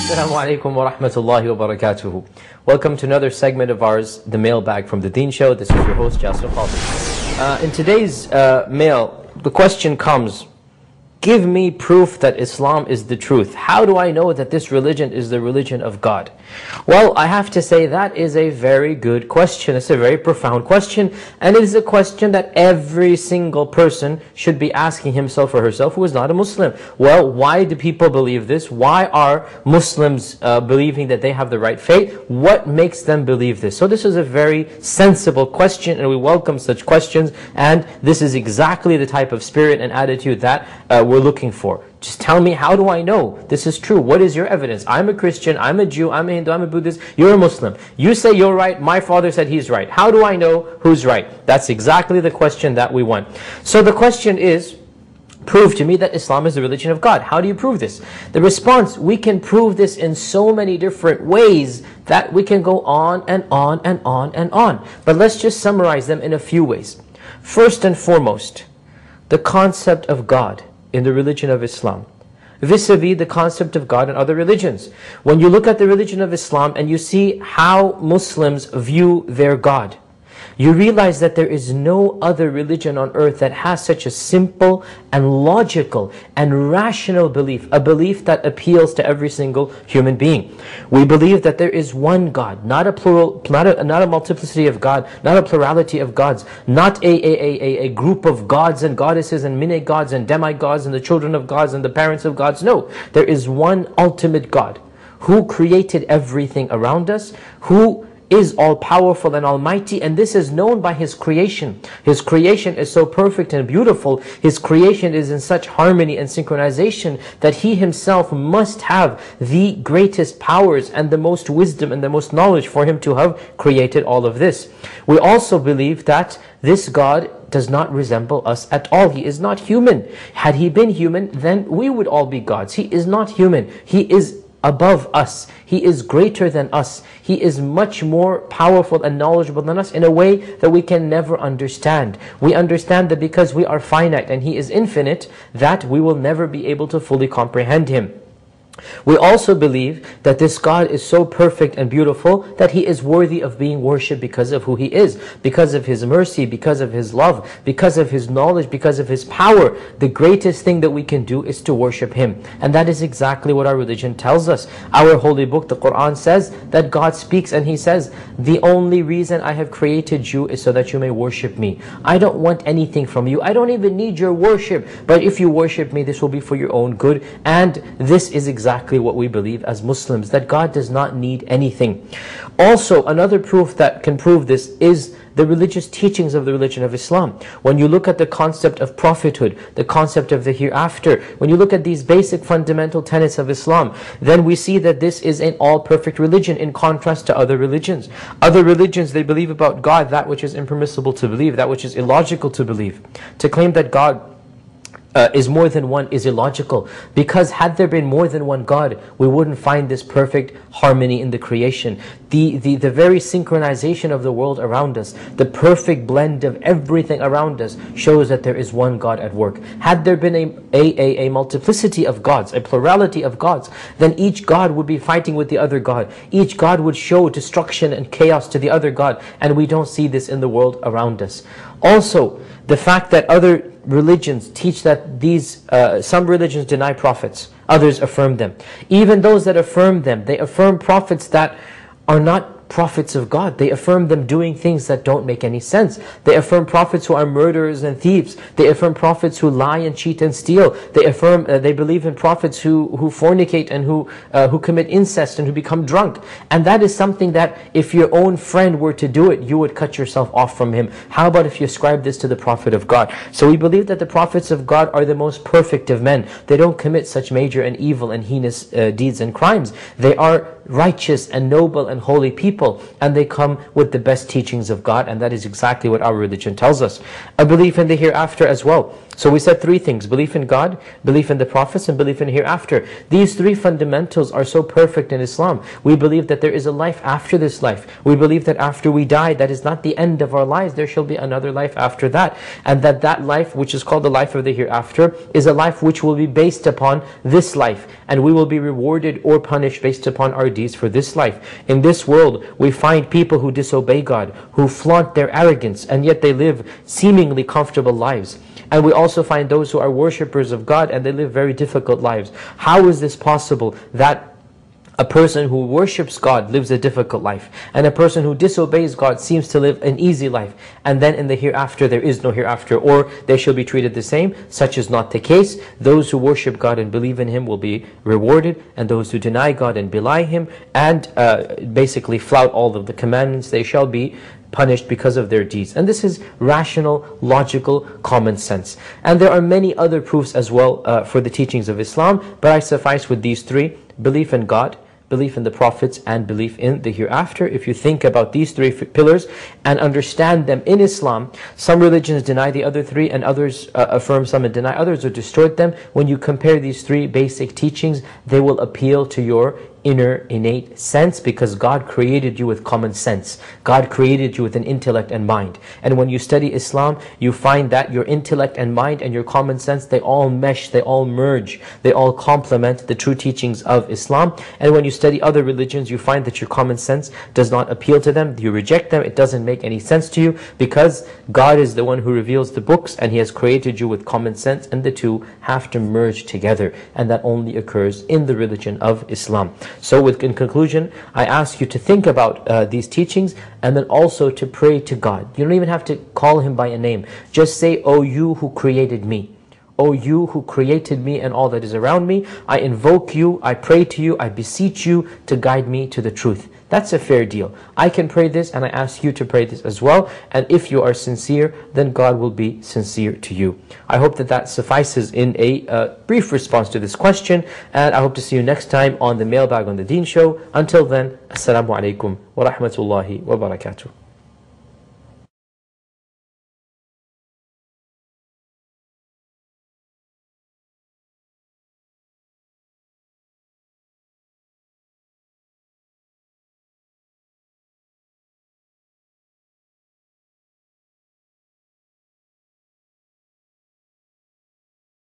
Assalamu alaikum wa rahmatullahi wa barakatuhu. Welcome to another segment of ours, The Mailbag from The Deen Show. This is your host, Jasir Khalid. In today's mail, the question comes, give me proof that Islam is the truth. How do I know that this religion is the religion of God? Well, I have to say that is a very good question. It's a very profound question, and it is a question that every single person should be asking himself or herself who is not a Muslim. Well, why do people believe this? Why are Muslims believing that they have the right faith? What makes them believe this? So this is a very sensible question, and we welcome such questions, and this is exactly the type of spirit and attitude that we're looking for. Just tell me, how do I know this is true? What is your evidence? I'm a Christian, I'm a Jew, I'm a Hindu, I'm a Buddhist, you're a Muslim. You say you're right, my father said he's right. How do I know who's right? That's exactly the question that we want. So the question is, prove to me that Islam is the religion of God. How do you prove this? The response, we can prove this in so many different ways that we can go on and on and on and on. But let's just summarize them in a few ways. First and foremost, the concept of God in the religion of Islam, vis-a-vis the concept of God in other religions. When you look at the religion of Islam and you see how Muslims view their God, you realize that there is no other religion on earth that has such a simple and logical and rational belief, a belief that appeals to every single human being. We believe that there is one God, not a plural, not a multiplicity of God, not a plurality of gods, not a group of gods and goddesses and mini-gods and demigods and the children of gods and the parents of gods. No, there is one ultimate God who created everything around us, who is all-powerful and almighty, and this is known by His creation. His creation is so perfect and beautiful, His creation is in such harmony and synchronization that He Himself must have the greatest powers and the most wisdom and the most knowledge for Him to have created all of this. We also believe that this God does not resemble us at all. He is not human. Had He been human, then we would all be gods. He is not human. He is above us. He is greater than us. He is much more powerful and knowledgeable than us in a way that we can never understand. We understand that because we are finite and He is infinite, that we will never be able to fully comprehend Him. We also believe that this God is so perfect and beautiful that He is worthy of being worshipped because of who He is, because of His mercy, because of His love, because of His knowledge, because of His power. The greatest thing that we can do is to worship Him. And that is exactly what our religion tells us. Our holy book, the Quran, says that God speaks and He says, the only reason I have created you is so that you may worship me. I don't want anything from you. I don't even need your worship. But if you worship me, this will be for your own good. And this is exactly what we believe as Muslims, that God does not need anything. Also, another proof that can prove this is the religious teachings of the religion of Islam. When you look at the concept of prophethood, the concept of the hereafter, when you look at these basic fundamental tenets of Islam, then we see that this is an all-perfect religion in contrast to other religions. Other religions, they believe about God that which is impermissible to believe, that which is illogical to believe. To claim that God is more than one is illogical, because had there been more than one God, we wouldn't find this perfect harmony in the creation. The very synchronization of the world around us, the perfect blend of everything around us shows that there is one God at work. Had there been a multiplicity of gods, a plurality of gods, then each God would be fighting with the other God. Each God would show destruction and chaos to the other God, and we don't see this in the world around us. Also, the fact that other religions teach that some religions deny prophets, others affirm them. Even those that affirm them, they affirm prophets that are not prophets of God. They affirm them doing things that don't make any sense. They affirm prophets who are murderers and thieves. They affirm prophets who lie and cheat and steal. They believe in prophets who fornicate and who commit incest and who become drunk. And that is something that if your own friend were to do it, you would cut yourself off from him. How about if you ascribe this to the Prophet of God? So we believe that the prophets of God are the most perfect of men. They don't commit such major and evil and heinous deeds and crimes. They are righteous and noble and holy people. people, and they come with the best teachings of God, and that is exactly what our religion tells us. A belief in the hereafter as well. So we said three things: belief in God, belief in the prophets, and belief in hereafter. These three fundamentals are so perfect in Islam. We believe that there is a life after this life. We believe that after we die, that is not the end of our lives. There shall be another life after that. And that life, which is called the life of the hereafter, is a life which will be based upon this life. And we will be rewarded or punished based upon our deeds for this life. In this world, we find people who disobey God, who flaunt their arrogance, and yet they live seemingly comfortable lives. And we also find those who are worshippers of God and they live very difficult lives. How is this possible that a person who worships God lives a difficult life, and a person who disobeys God seems to live an easy life, and then in the hereafter there is no hereafter, or they shall be treated the same? Such is not the case. Those who worship God and believe in Him will be rewarded, and those who deny God and belie Him and basically flout all of the commandments, they shall be punished because of their deeds. And this is rational, logical, common sense. And there are many other proofs as well for the teachings of Islam, but I suffice with these three: belief in God, belief in the prophets, and belief in the hereafter. If you think about these three pillars and understand them in Islam, some religions deny the other three, and others affirm some and deny others or distort them. When you compare these three basic teachings, they will appeal to your inner innate sense, because God created you with common sense. God created you with an intellect and mind. And when you study Islam, you find that your intellect and mind and your common sense, they all mesh, they all merge, they all complement the true teachings of Islam. And when you study other religions, you find that your common sense does not appeal to them. You reject them. It doesn't make any sense to you, because God is the one who reveals the books, and He has created you with common sense, and the two have to merge together. And that only occurs in the religion of Islam. So in conclusion, I ask you to think about these teachings, and then also to pray to God. You don't even have to call Him by a name. Just say, "O you who created me. O you who created me and all that is around me, I invoke you, I pray to you, I beseech you to guide me to the truth." That's a fair deal. I can pray this, and I ask you to pray this as well. And if you are sincere, then God will be sincere to you. I hope that suffices in a brief response to this question. And I hope to see you next time on the Mailbag on the Deen Show. Until then, Assalamu alaikum wa rahmatullahi wa barakatuh.